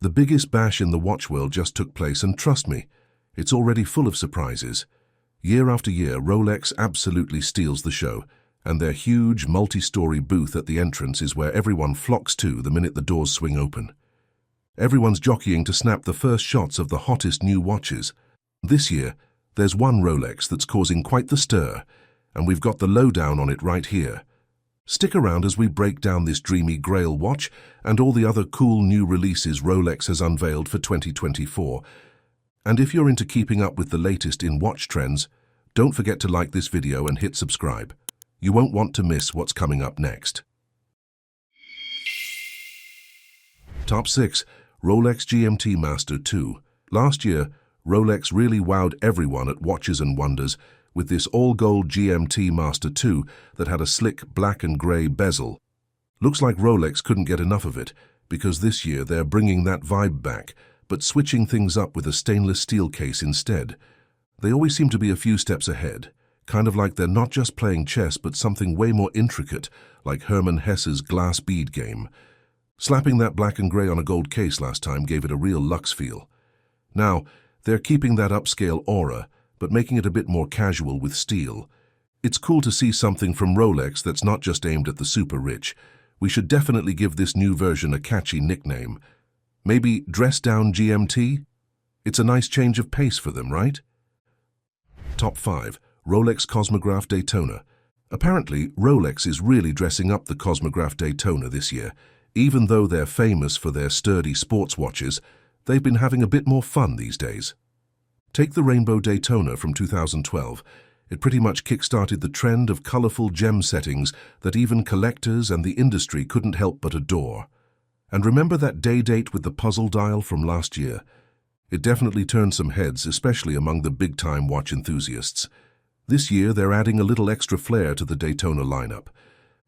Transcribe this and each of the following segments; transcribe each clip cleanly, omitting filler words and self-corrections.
The biggest bash in the watch world just took place, and trust me, it's already full of surprises. Year after year, Rolex absolutely steals the show, and their huge, multi-story booth at the entrance is where everyone flocks to the minute the doors swing open. Everyone's jockeying to snap the first shots of the hottest new watches. This year, there's one Rolex that's causing quite the stir, and we've got the lowdown on it right here. Stick around as we break down this dreamy Grail watch and all the other cool new releases Rolex has unveiled for 2024. And if you're into keeping up with the latest in watch trends, don't forget to like this video and hit subscribe. You won't want to miss what's coming up next. Top 6. Rolex GMT Master 2. Last year, Rolex really wowed everyone at Watches and Wonders with this all-gold GMT Master 2 that had a slick black and grey bezel. Looks like Rolex couldn't get enough of it, because this year they're bringing that vibe back, but switching things up with a stainless steel case instead. They always seem to be a few steps ahead, kind of like they're not just playing chess but something way more intricate, like Hermann Hesse's glass bead game. Slapping that black and grey on a gold case last time gave it a real luxe feel. Now, they're keeping that upscale aura, but making it a bit more casual with steel. It's cool to see something from Rolex that's not just aimed at the super rich. We should definitely give this new version a catchy nickname. Maybe Dress Down GMT? It's a nice change of pace for them, right? Top 5. Rolex Cosmograph Daytona. Apparently, Rolex is really dressing up the Cosmograph Daytona this year. Even though they're famous for their sturdy sports watches, they've been having a bit more fun these days. Take the Rainbow Daytona from 2012. It pretty much kick-started the trend of colorful gem settings that even collectors and the industry couldn't help but adore. And remember that Day-Date with the puzzle dial from last year? It definitely turned some heads, especially among the big-time watch enthusiasts. This year, they're adding a little extra flair to the Daytona lineup.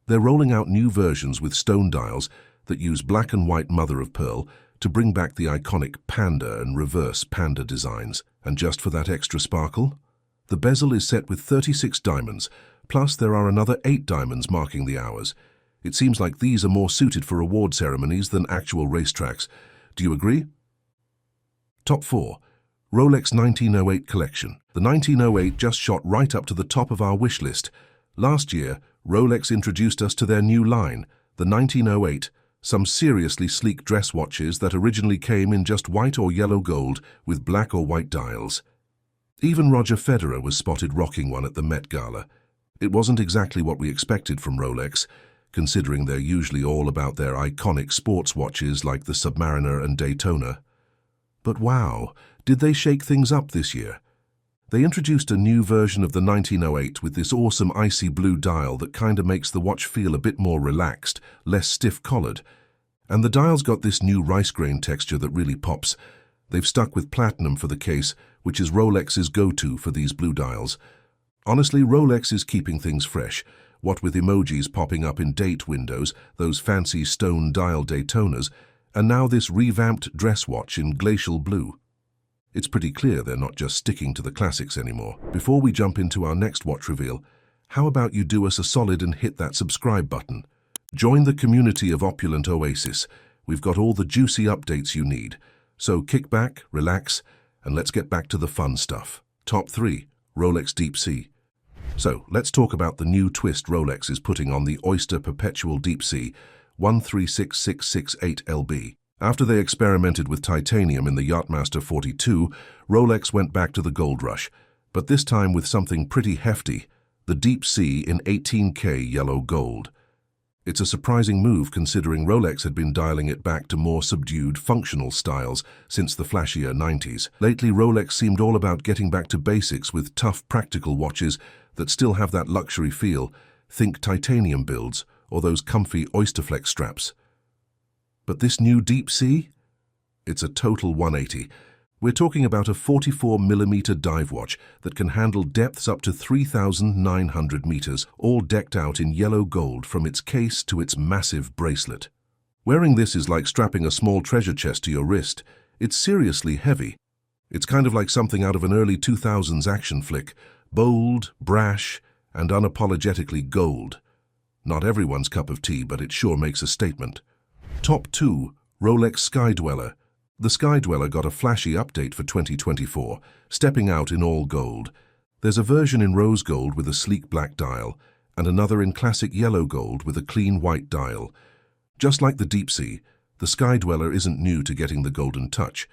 They're rolling out new versions with stone dials that use black and white mother-of-pearl to bring back the iconic panda and reverse panda designs. And just for that extra sparkle, the bezel is set with 36 diamonds, plus there are another 8 diamonds marking the hours. It seems like these are more suited for award ceremonies than actual racetracks. Do you agree? Top 4. Rolex 1908 Collection. The 1908 just shot right up to the top of our wish list. Last year, Rolex introduced us to their new line, the 1908, some seriously sleek dress watches that originally came in just white or yellow gold with black or white dials. Even Roger Federer was spotted rocking one at the Met Gala. It wasn't exactly what we expected from Rolex, considering they're usually all about their iconic sports watches like the Submariner and Daytona. But wow, did they shake things up this year? They introduced a new version of the 1908 with this awesome icy blue dial that kinda makes the watch feel a bit more relaxed, less stiff-collared. And the dial's got this new rice grain texture that really pops. They've stuck with platinum for the case, which is Rolex's go-to for these blue dials. Honestly, Rolex is keeping things fresh, what with emojis popping up in date windows, those fancy stone dial Daytonas, and now this revamped dress watch in glacial blue. It's pretty clear they're not just sticking to the classics anymore. Before we jump into our next watch reveal, how about you do us a solid and hit that subscribe button? Join the community of Opulent Oasis. We've got all the juicy updates you need. So kick back, relax, and let's get back to the fun stuff. Top 3. Rolex Deep Sea. So, let's talk about the new twist Rolex is putting on the Oyster Perpetual Deep Sea 136668LB. After they experimented with titanium in the Yachtmaster 42, Rolex went back to the gold rush, but this time with something pretty hefty, the Deep Sea in 18K yellow gold. It's a surprising move considering Rolex had been dialing it back to more subdued, functional styles since the flashier 90s. Lately, Rolex seemed all about getting back to basics with tough, practical watches that still have that luxury feel. Think titanium builds or those comfy Oysterflex straps. But this new Deep Sea? It's a total 180. We're talking about a 44mm dive watch that can handle depths up to 3,900 meters, all decked out in yellow gold from its case to its massive bracelet. Wearing this is like strapping a small treasure chest to your wrist. It's seriously heavy. It's kind of like something out of an early 2000s action flick, bold, brash, and unapologetically gold. Not everyone's cup of tea, but it sure makes a statement. Top 2. Rolex Sky Dweller. The Sky Dweller got a flashy update for 2024, stepping out in all gold. There's a version in rose gold with a sleek black dial, and another in classic yellow gold with a clean white dial. Just like the Deep Sea, the Sky Dweller isn't new to getting the golden touch.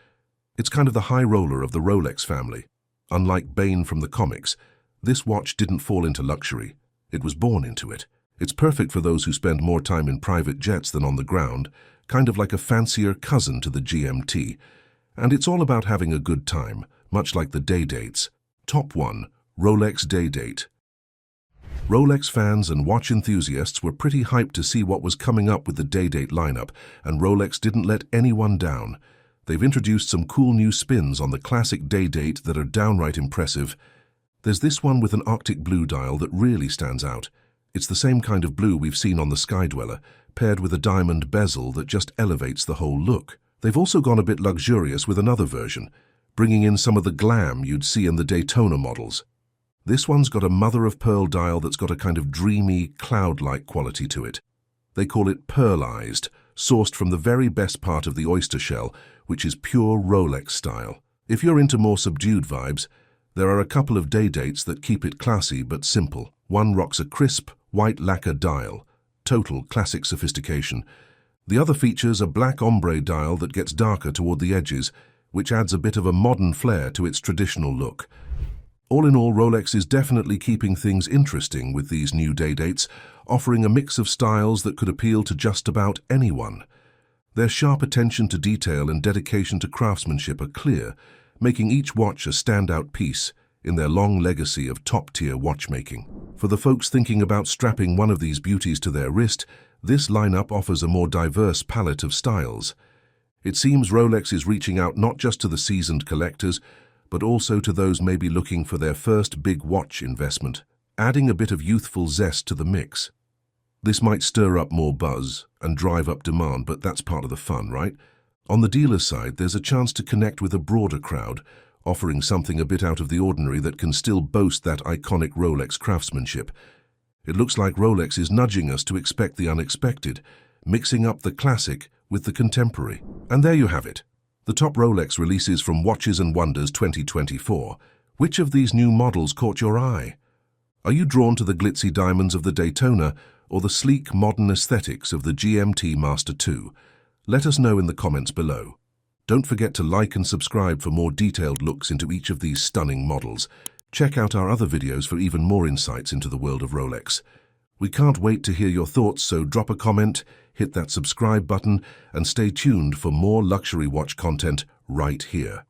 It's kind of the high roller of the Rolex family. Unlike Bane from the comics, this watch didn't fall into luxury. It was born into it. It's perfect for those who spend more time in private jets than on the ground, kind of like a fancier cousin to the GMT. And it's all about having a good time, much like the Day-Dates. Top 1. Rolex Day-Date. Rolex fans and watch enthusiasts were pretty hyped to see what was coming up with the Day-Date lineup, and Rolex didn't let anyone down. They've introduced some cool new spins on the classic Day-Date that are downright impressive. There's this one with an Arctic blue dial that really stands out. It's the same kind of blue we've seen on the Sky Dweller, paired with a diamond bezel that just elevates the whole look. They've also gone a bit luxurious with another version, bringing in some of the glam you'd see in the Daytona models. This one's got a mother-of-pearl dial that's got a kind of dreamy, cloud-like quality to it. They call it pearlized, sourced from the very best part of the oyster shell, which is pure Rolex style. If you're into more subdued vibes, there are a couple of Day-Dates that keep it classy but simple. One rocks a crisp, white lacquer dial, total classic sophistication. The other features a black ombre dial that gets darker toward the edges, which adds a bit of a modern flair to its traditional look. All in all, Rolex is definitely keeping things interesting with these new Day-Dates, offering a mix of styles that could appeal to just about anyone. Their sharp attention to detail and dedication to craftsmanship are clear, making each watch a standout piece in their long legacy of top-tier watchmaking. For the folks thinking about strapping one of these beauties to their wrist, this lineup offers a more diverse palette of styles. It seems Rolex is reaching out not just to the seasoned collectors, but also to those maybe looking for their first big watch investment, adding a bit of youthful zest to the mix. This might stir up more buzz and drive up demand, but that's part of the fun, right? On the dealer side, there's a chance to connect with a broader crowd, offering something a bit out of the ordinary that can still boast that iconic Rolex craftsmanship. It looks like Rolex is nudging us to expect the unexpected, mixing up the classic with the contemporary. And there you have it. The top Rolex releases from Watches and Wonders 2024. Which of these new models caught your eye? Are you drawn to the glitzy diamonds of the Daytona or the sleek modern aesthetics of the GMT Master 2? Let us know in the comments below. Don't forget to like and subscribe for more detailed looks into each of these stunning models. Check out our other videos for even more insights into the world of Rolex. We can't wait to hear your thoughts, so drop a comment, hit that subscribe button, and stay tuned for more luxury watch content right here.